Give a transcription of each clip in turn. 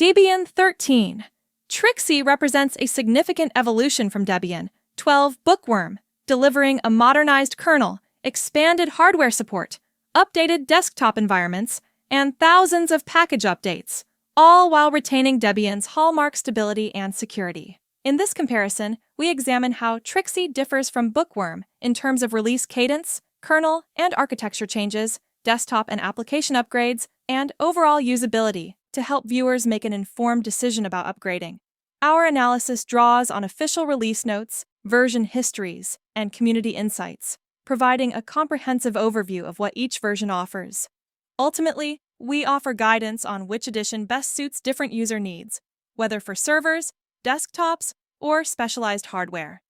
Debian 13. Trixie represents a significant evolution from Debian 12 Bookworm, delivering a modernized kernel, expanded hardware support, updated desktop environments, and thousands of package updates, all while retaining Debian's hallmark stability and security. In this comparison, we examine how Trixie differs from Bookworm in terms of release cadence, kernel and architecture changes, desktop and application upgrades, and overall usability to help viewers make an informed decision about upgrading. Our analysis draws on official release notes, version histories, and community insights, providing a comprehensive overview of what each version offers. Ultimately, we offer guidance on which edition best suits different user needs, whether for servers, desktops, or specialized hardware.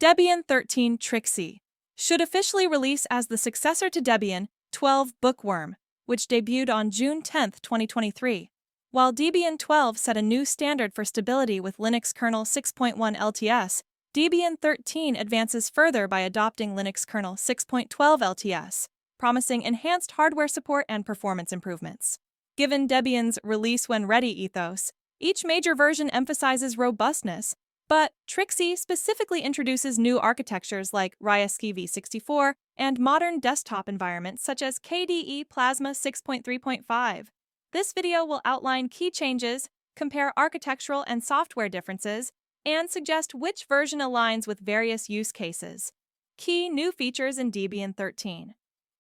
Debian 13 Trixie should officially release as the successor to Debian 12 Bookworm, which debuted on June 10, 2023. While Debian 12 set a new standard for stability with Linux kernel 6.1 LTS, Debian 13 advances further by adopting Linux kernel 6.12 LTS, promising enhanced hardware support and performance improvements. Given Debian's release-when-ready ethos, each major version emphasizes robustness, but Trixie specifically introduces new architectures like rpstgs v64 and modern desktop environments such as KDE Plasma 6.3.5. This video will outline key changes, compare architectural and software differences, and suggest which version aligns with various use cases. Key new features in Debian 13.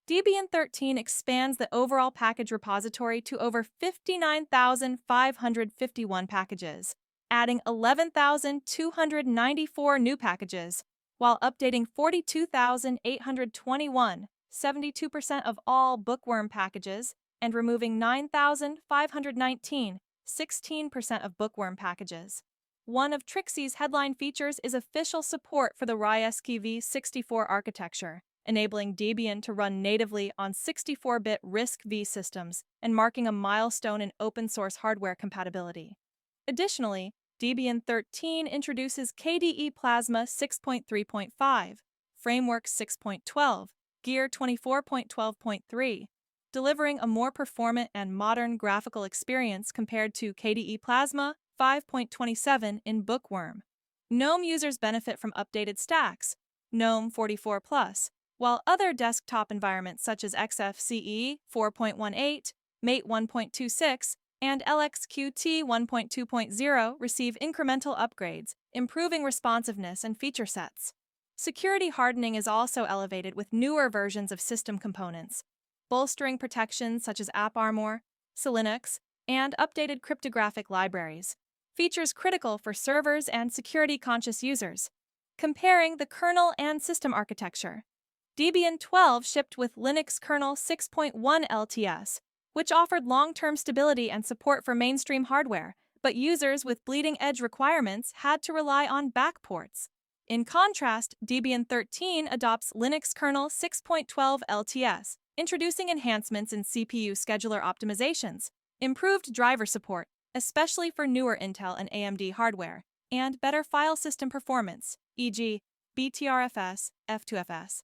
Debian 13 expands the overall package repository to over 59,551 packages, adding 11,294 new packages, while updating 42,821, 72% of all Bookworm packages, and removing 9,519, 16% of Bookworm packages. One of Trixie's headline features is official support for the rpstgs v64 architecture, enabling Debian to run natively on 64-bit RISC-V systems and marking a milestone in open-source hardware compatibility. Additionally, Debian 13 introduces KDE Plasma 6.3.5, Framework 6.12, Gear 24.12.3, delivering a more performant and modern graphical experience compared to KDE Plasma 5.27 in Bookworm. GNOME users benefit from updated stacks, GNOME 44+, while other desktop environments such as XFCE 4.18, Mate 1.26, and LXQT 1.2.0 receive incremental upgrades, improving responsiveness and feature sets. Security hardening is also elevated with newer versions of system components, bolstering protections such as AppArmor, Linux, and updated cryptographic libraries, features critical for servers and security-conscious users. Comparing the kernel and system architecture. Debian 12 shipped with Linux kernel 6.1 LTS, which offered long-term stability and support for mainstream hardware, but users with bleeding-edge requirements had to rely on backports. In contrast, Debian 13 adopts Linux kernel 6.12 LTS, introducing enhancements in CPU scheduler optimizations, improved driver support, especially for newer Intel and AMD hardware, and better file system performance, e.g., BTRFS, F2FS.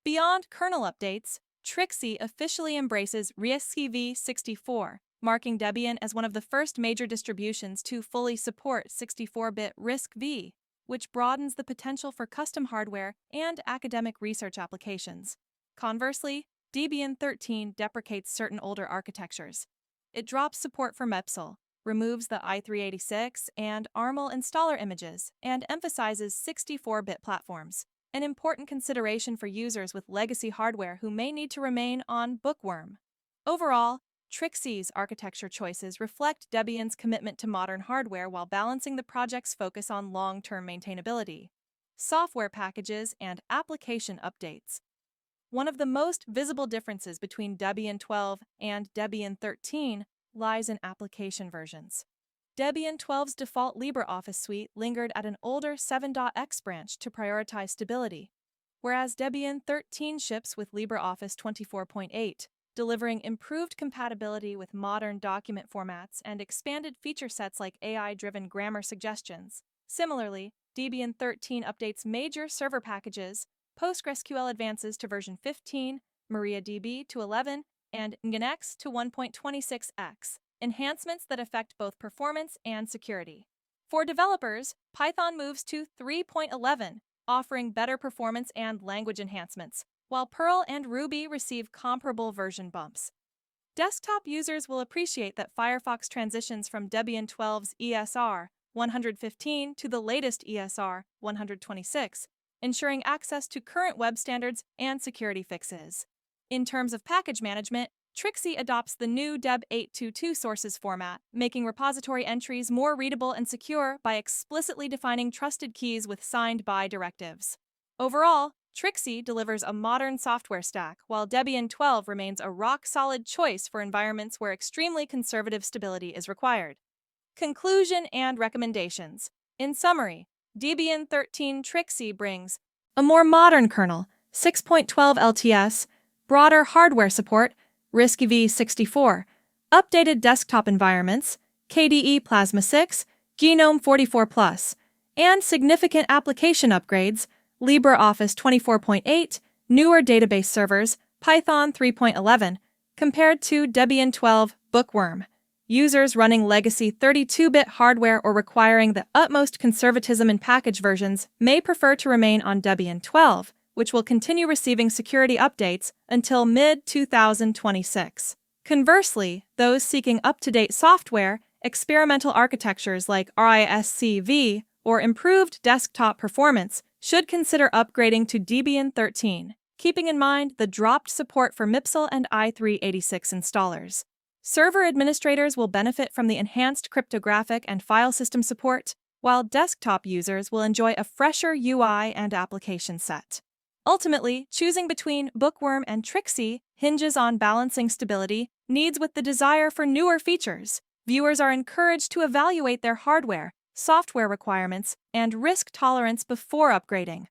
Beyond kernel updates, Trixie officially embraces rpstgs v64, marking Debian as one of the first major distributions to fully support 64-bit RISC-V, which broadens the potential for custom hardware and academic research applications. Conversely, Debian 13 deprecates certain older architectures. It drops support for MEPSL, removes the i386 and ARML installer images, and emphasizes 64-bit platforms, an important consideration for users with legacy hardware who may need to remain on Bookworm. Overall, Trixie's architecture choices reflect Debian's commitment to modern hardware while balancing the project's focus on long-term maintainability, software packages, and application updates. One of the most visible differences between Debian 12 and Debian 13 lies in application versions. Debian 12's default LibreOffice suite lingered at an older 7.x branch to prioritize stability, whereas Debian 13 ships with LibreOffice 24.8, delivering improved compatibility with modern document formats and expanded feature sets like AI-driven grammar suggestions. Similarly, Debian 13 updates major server packages, PostgreSQL advances to version 15, MariaDB to 11, and Nginx to 1.26x, enhancements that affect both performance and security. For developers, Python moves to 3.11, offering better performance and language enhancements, while Perl and Ruby receive comparable version bumps. Desktop users will appreciate that Firefox transitions from Debian 12's ESR 115 to the latest ESR 126, ensuring access to current web standards and security fixes. In terms of package management, Trixie adopts the new Deb 822 sources format, making repository entries more readable and secure by explicitly defining trusted keys with signed-by directives. Overall, Trixie delivers a modern software stack, while Debian 12 remains a rock-solid choice for environments where extremely conservative stability is required. Conclusion and recommendations. In summary, Debian 13 Trixie brings a more modern kernel, 6.12 LTS, broader hardware support, RISC v64, updated desktop environments, KDE Plasma 6, Genome 44+, and significant application upgrades, LibreOffice 24.8, newer database servers, Python 3.11, compared to Debian 12 Bookworm. Users running legacy 32-bit hardware or requiring the utmost conservatism in package versions may prefer to remain on Debian 12, which will continue receiving security updates until mid-2026. Conversely, those seeking up-to-date software, experimental architectures like RISC-V, or improved desktop performance should consider upgrading to Debian 13, keeping in mind the dropped support for MIPSL and i386 installers. Server administrators will benefit from the enhanced cryptographic and file system support, while desktop users will enjoy a fresher UI and application set. Ultimately, choosing between Bookworm and Trixie hinges on balancing stability, needs with the desire for newer features. Viewers are encouraged to evaluate their hardware, software requirements, and risk tolerance before upgrading.